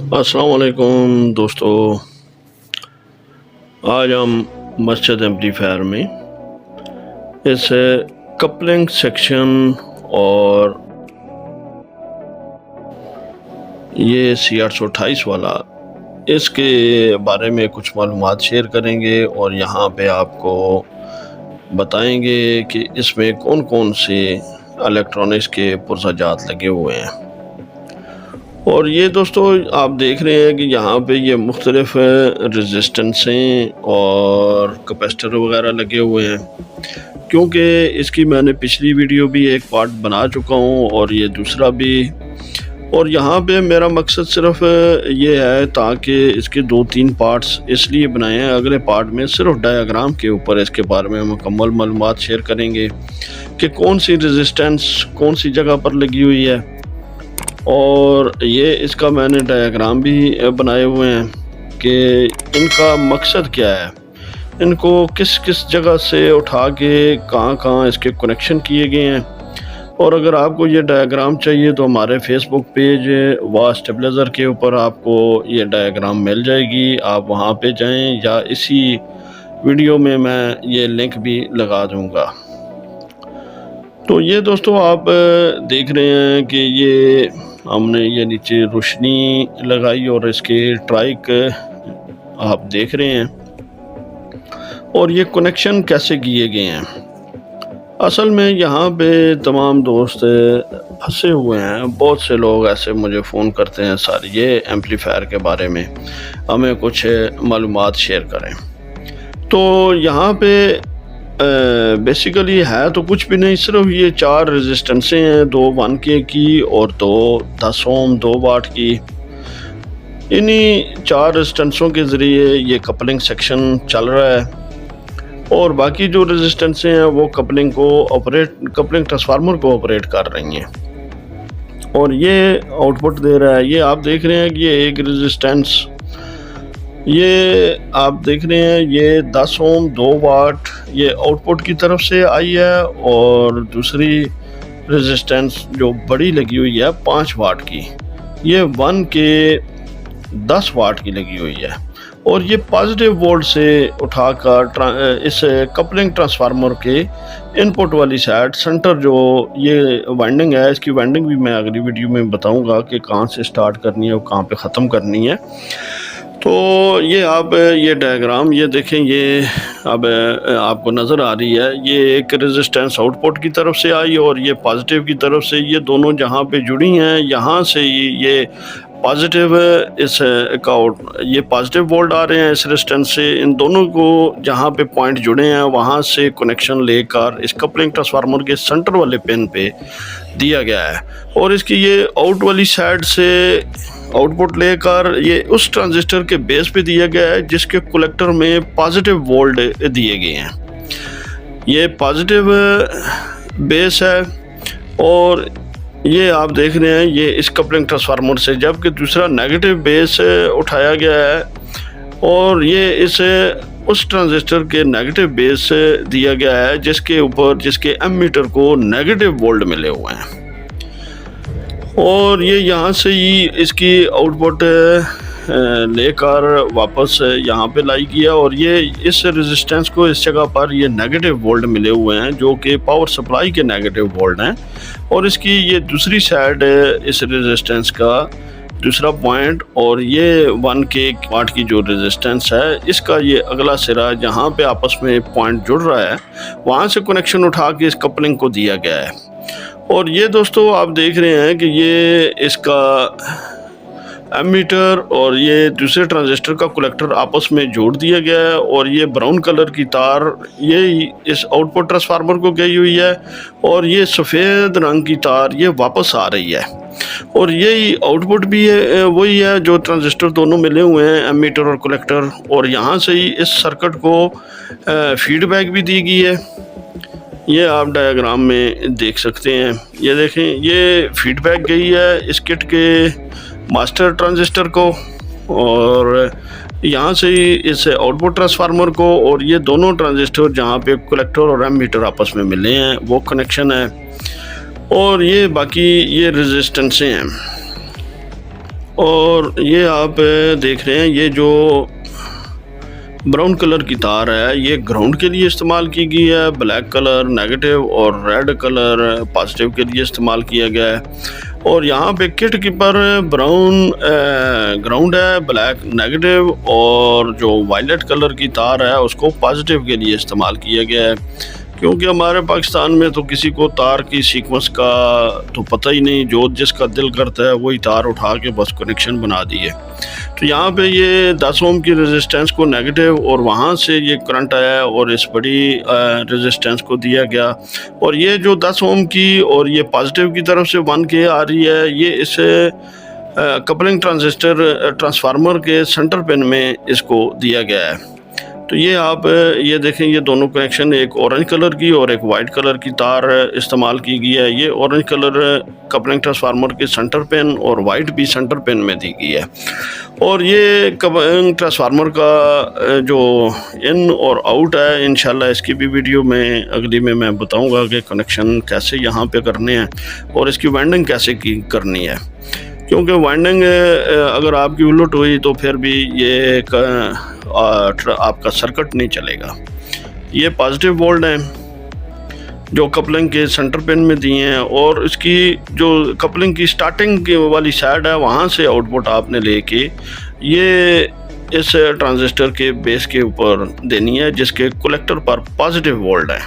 अस्सलाम वालेकुम दोस्तों। आज हम मस्जिद एम्पलीफायर में इस कपलिंग सेक्शन और ये CR128 वाला इसके बारे में कुछ मालूमात शेयर करेंगे और यहाँ पे आपको बताएंगे कि इसमें कौन कौन से इलेक्ट्रॉनिक्स के पुर्ज़ाजात लगे हुए हैं। और ये दोस्तों आप देख रहे हैं कि यहाँ पे ये मुख्तलिफ रेजिस्टेंसें और कैपेसिटर वगैरह लगे हुए हैं, क्योंकि इसकी मैंने पिछली वीडियो भी एक पार्ट बना चुका हूँ और ये दूसरा भी। और यहाँ पे मेरा मकसद सिर्फ ये है ताकि इसके 2-3 पार्ट्स इसलिए बनाए हैं। अगले पार्ट में सिर्फ डायग्राम के ऊपर इसके बारे में मुकम्मल मालूमात शेयर करेंगे कि कौन सी रेजिस्टेंस कौन सी जगह पर लगी हुई है, और ये इसका मैंने डायग्राम भी बनाए हुए हैं कि इनका मकसद क्या है, इनको किस किस जगह से उठा के कहाँ कहाँ इसके कनेक्शन किए गए हैं। और अगर आपको ये डायग्राम चाहिए तो हमारे फेसबुक पेज वा स्टेबलाइज़र के ऊपर आपको ये डायग्राम मिल जाएगी, आप वहाँ पे जाएं या इसी वीडियो में मैं ये लिंक भी लगा दूँगा। तो ये दोस्तों आप देख रहे हैं कि ये हमने ये नीचे रोशनी लगाई और इसके ट्राइक आप देख रहे हैं, और ये कनेक्शन कैसे किए गए हैं। असल में यहाँ पे तमाम दोस्त फंसे हुए हैं। बहुत से लोग ऐसे मुझे फ़ोन करते हैं, सर ये एम्पलीफायर के बारे में हमें कुछ मालूमात शेयर करें। तो यहाँ पे बेसिकली है तो कुछ भी नहीं, सिर्फ ये 4 रेजिस्टेंसें हैं, 2 1K की और 2 10 ओम 2 वाट की। इन्हीं 4 रेजिस्टेंसों के ज़रिए ये कपलिंग सेक्शन चल रहा है, और बाकी जो रेजिस्टेंसें हैं वो कपलिंग ट्रांसफार्मर को ऑपरेट कर रही हैं, और ये आउटपुट दे रहा है। ये आप देख रहे हैं कि ये एक रेजिस्टेंस, ये आप देख रहे हैं ये 10 ओम 2 वाट ये आउटपुट की तरफ से आई है, और दूसरी रेजिस्टेंस जो बड़ी लगी हुई है 5 वाट की, ये 1K 10 वाट की लगी हुई है। और ये पॉजिटिव वोल्ट से उठाकर इस कपलिंग ट्रांसफार्मर के इनपुट वाली साइड सेंटर जो ये वाइंडिंग है, इसकी वाइंडिंग भी मैं अगली वीडियो में बताऊंगा कि कहाँ से स्टार्ट करनी है और कहाँ पे ख़त्म करनी है। तो ये आप ये डायग्राम ये देखें, ये अब आपको नज़र आ रही है, ये एक रेजिस्टेंस आउटपुट की तरफ से आई और ये पॉजिटिव की तरफ से, ये दोनों जहाँ पे जुड़ी हैं यहाँ से ये पॉजिटिव ये पॉजिटिव वोल्ट आ रहे हैं इस रेजिस्टेंस से। इन दोनों को जहाँ पे पॉइंट जुड़े हैं वहाँ से कनेक्शन लेकर इस कपलिंग ट्रांसफार्मर के सेंटर वाले पिन पे दिया गया है, और इसकी ये आउट वाली साइड से आउटपुट लेकर ये उस ट्रांजिस्टर के बेस पे दिया गया है जिसके कलेक्टर में पॉजिटिव वोल्ट दिए गए हैं। ये पॉजिटिव बेस है, और ये आप देख रहे हैं ये इस कपलिंग ट्रांसफार्मर से, जबकि दूसरा नेगेटिव बेस उठाया गया है, और ये इस उस ट्रांजिस्टर के नेगेटिव बेस दिया गया है जिसके ऊपर जिसके एमीटर को नेगेटिव वोल्ट मिले हुए हैं। और ये यहाँ से ही इसकी आउटपुट लेकर वापस यहाँ पे लाई किया, और ये इस रेजिस्टेंस को इस जगह पर ये नेगेटिव वोल्ट मिले हुए हैं जो कि पावर सप्लाई के नेगेटिव वोल्ट हैं, और इसकी ये दूसरी साइड इस रेजिस्टेंस का दूसरा पॉइंट, और ये 1K वाट की जो रेजिस्टेंस है इसका ये अगला सिरा जहाँ पे आपस में पॉइंट जुड़ रहा है वहाँ से कनेक्शन उठा के इस कपलिंग को दिया गया है। और ये दोस्तों आप देख रहे हैं कि ये इसका एमीटर और ये दूसरे ट्रांजिस्टर का कलेक्टर आपस में जोड़ दिया गया है, और ये ब्राउन कलर की तार ये इस आउटपुट ट्रांसफार्मर को गई हुई है, और ये सफ़ेद रंग की तार ये वापस आ रही है, और यही आउटपुट भी है वही है जो ट्रांजिस्टर दोनों मिले हुए हैं एमीटर और कलेक्टर, और यहाँ से ही इस सर्किट को फीडबैक भी दी गई है। ये आप डायग्राम में देख सकते हैं, ये देखें ये फीडबैक गई है इस किट के मास्टर ट्रांजिस्टर को, और यहाँ से ही इस आउटपुट ट्रांसफार्मर को, और ये दोनों ट्रांजिस्टर जहाँ पे कलेक्टर और एमीटर आपस में मिले हैं वो कनेक्शन है, और ये बाकी ये रेजिस्टेंसें हैं। और ये आप देख रहे हैं, ये जो ब्राउन कलर की तार है ये ग्राउंड के लिए इस्तेमाल की गई है, ब्लैक कलर नेगेटिव और रेड कलर पॉजिटिव के लिए इस्तेमाल किया गया है। और यहाँ पे किट की पर ब्राउन ग्राउंड है, ब्लैक नेगेटिव, और जो वायलेट कलर की तार है उसको पॉजिटिव के लिए इस्तेमाल किया गया है। क्योंकि हमारे पाकिस्तान में तो किसी को तार की सीक्वेंस का तो पता ही नहीं, जो जिसका दिल करता है वही तार उठा के बस कनेक्शन बना दिए। तो यहाँ पे ये 10 ओम की रेजिस्टेंस को नेगेटिव और वहाँ से ये करंट आया और इस बड़ी रेजिस्टेंस को दिया गया, और ये जो 10 ओम की और ये पॉजिटिव की तरफ से 1K आ रही है, ये इस कपलिंग ट्रांजिस्टर ट्रांसफार्मर के सेंटर पिन में इसको दिया गया है। तो ये आप ये देखें, ये दोनों कनेक्शन, एक ऑरेंज कलर की और एक वाइट कलर की तार इस्तेमाल की गई है। ये ऑरेंज कलर कपलिंग ट्रांसफार्मर के सेंटर पिन और वाइट भी सेंटर पिन में दी गई है। और ये कपलिंग ट्रांसफार्मर का जो इन और आउट है, इंशाल्लाह इसकी भी वीडियो में अगली में मैं बताऊंगा कि कनेक्शन कैसे यहाँ पे करने हैं और इसकी वाइंडिंग कैसे की करनी है। क्योंकि वाइंडिंग अगर आपकी उलट हुई तो फिर भी ये आपका सर्किट नहीं चलेगा। ये पॉजिटिव वोल्ट हैं जो कपलिंग के सेंटर पिन में दिए हैं, और इसकी जो कपलिंग की स्टार्टिंग की वाली साइड है वहाँ से आउटपुट आपने लेके ये इस ट्रांजिस्टर के बेस के ऊपर देनी है, जिसके कलेक्टर पर पॉजिटिव वोल्ट है।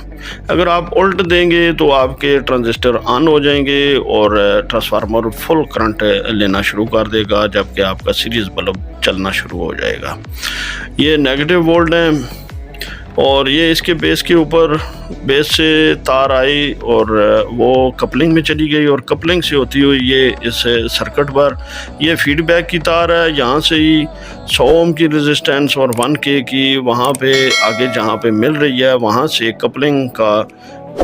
अगर आप उल्ट देंगे तो आपके ट्रांजिस्टर ऑन हो जाएंगे और ट्रांसफार्मर फुल करंट लेना शुरू कर देगा, जबकि आपका सीरीज बल्ब चलना शुरू हो जाएगा। ये नेगेटिव वोल्ट है, और ये इसके बेस के ऊपर बेस से तार आई और वो कपलिंग में चली गई, और कपलिंग से होती हुई ये इस सर्किट पर ये फीडबैक की तार है। यहाँ से ही 100 ओम की रेजिस्टेंस और 1K की वहाँ पे आगे जहाँ पे मिल रही है वहाँ से कपलिंग का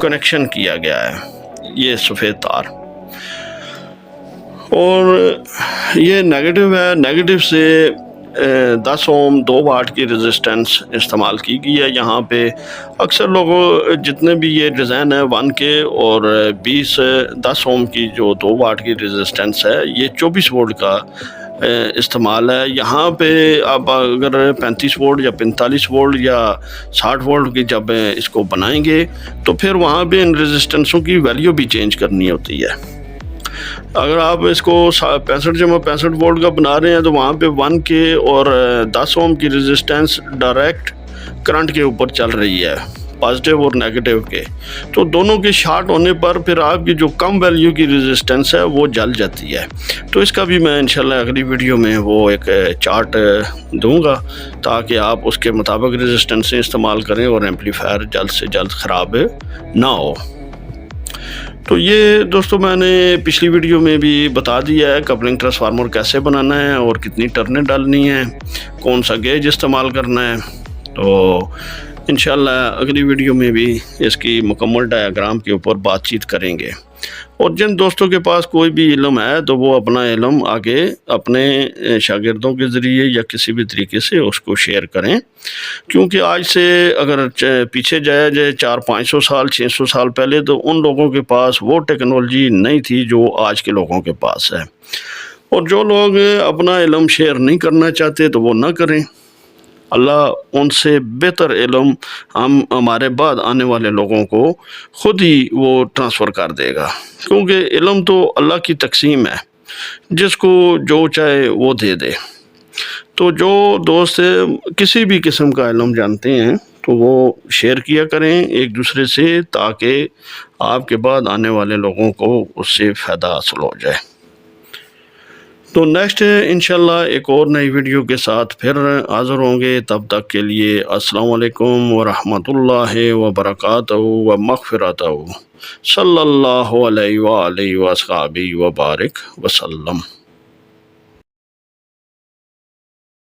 कनेक्शन किया गया है, ये सफ़ेद तार। और ये नेगेटिव है, नेगेटिव से 10 ओम 2 वाट की रेजिस्टेंस इस्तेमाल की गई है। यहाँ पे अक्सर लोगों जितने भी ये डिज़ाइन है 1K और 10 ओम की जो 2 वाट की रेजिस्टेंस है, ये 24 वोल्ट का इस्तेमाल है। यहाँ पे आप अगर 35 वोल्ट या 45 वोल्ट या 60 वोल्ट की जब इसको बनाएंगे तो फिर वहाँ पे इन रेजिस्टेंसों की वैल्यू भी चेंज करनी होती है। अगर आप इसको 65 वोल्ट का बना रहे हैं तो वहाँ पे 1K और 10 ओम की रेजिस्टेंस डायरेक्ट करंट के ऊपर चल रही है, पॉजिटिव और नेगेटिव के। तो दोनों के शॉर्ट होने पर फिर आपकी जो कम वैल्यू की रेजिस्टेंस है वो जल जाती है। तो इसका भी मैं इंशाल्लाह अगली वीडियो में वो एक चार्ट दूंगा, ताकि आप उसके मुताबिक रेजिस्टेंस इस्तेमाल करें और एम्पलीफायर जल्द से जल्द ख़राब ना हो। तो ये दोस्तों मैंने पिछली वीडियो में भी बता दिया है कपलिंग ट्रांसफार्मर कैसे बनाना है और कितनी टर्नें डालनी है, कौन सा गेज इस्तेमाल करना है। तो इंशाल्लाह अगली वीडियो में भी इसकी मुकम्मल डायग्राम के ऊपर बातचीत करेंगे। और जिन दोस्तों के पास कोई भी इल्म है तो वो अपना इल्म आगे अपने शागिर्दों के ज़रिए या किसी भी तरीके से उसको शेयर करें। क्योंकि आज से अगर पीछे जाया जाए 400-500 साल 600 साल पहले, तो उन लोगों के पास वो टेक्नोलॉजी नहीं थी जो आज के लोगों के पास है। और जो लोग अपना इल्म शेयर नहीं करना चाहते तो वो ना करें। अल्लाह उनसे बेहतर इल्म हम हमारे बाद आने वाले लोगों को ख़ुद ही वो ट्रांसफ़र कर देगा। क्योंकि इल्म तो अल्लाह की तकसीम है, जिसको जो चाहे वो दे दे। तो जो दोस्त किसी भी किस्म का इल्म जानते हैं तो वो शेयर किया करें एक दूसरे से, ताकि आपके बाद आने वाले लोगों को उससे फ़ायदा हासिल हो जाए। तो नेक्स्ट इंशाल्लाह एक और नई वीडियो के साथ फिर हाज़िर होंगे। तब तक के लिए अस्सलाम वालेकुम व रहमतुल्लाहि व बरकातहू व मग़फ़िरतहू सल्लल्लाहु अलैहि व आलिहि व अस्हाबिही व बारिक वसल्लम।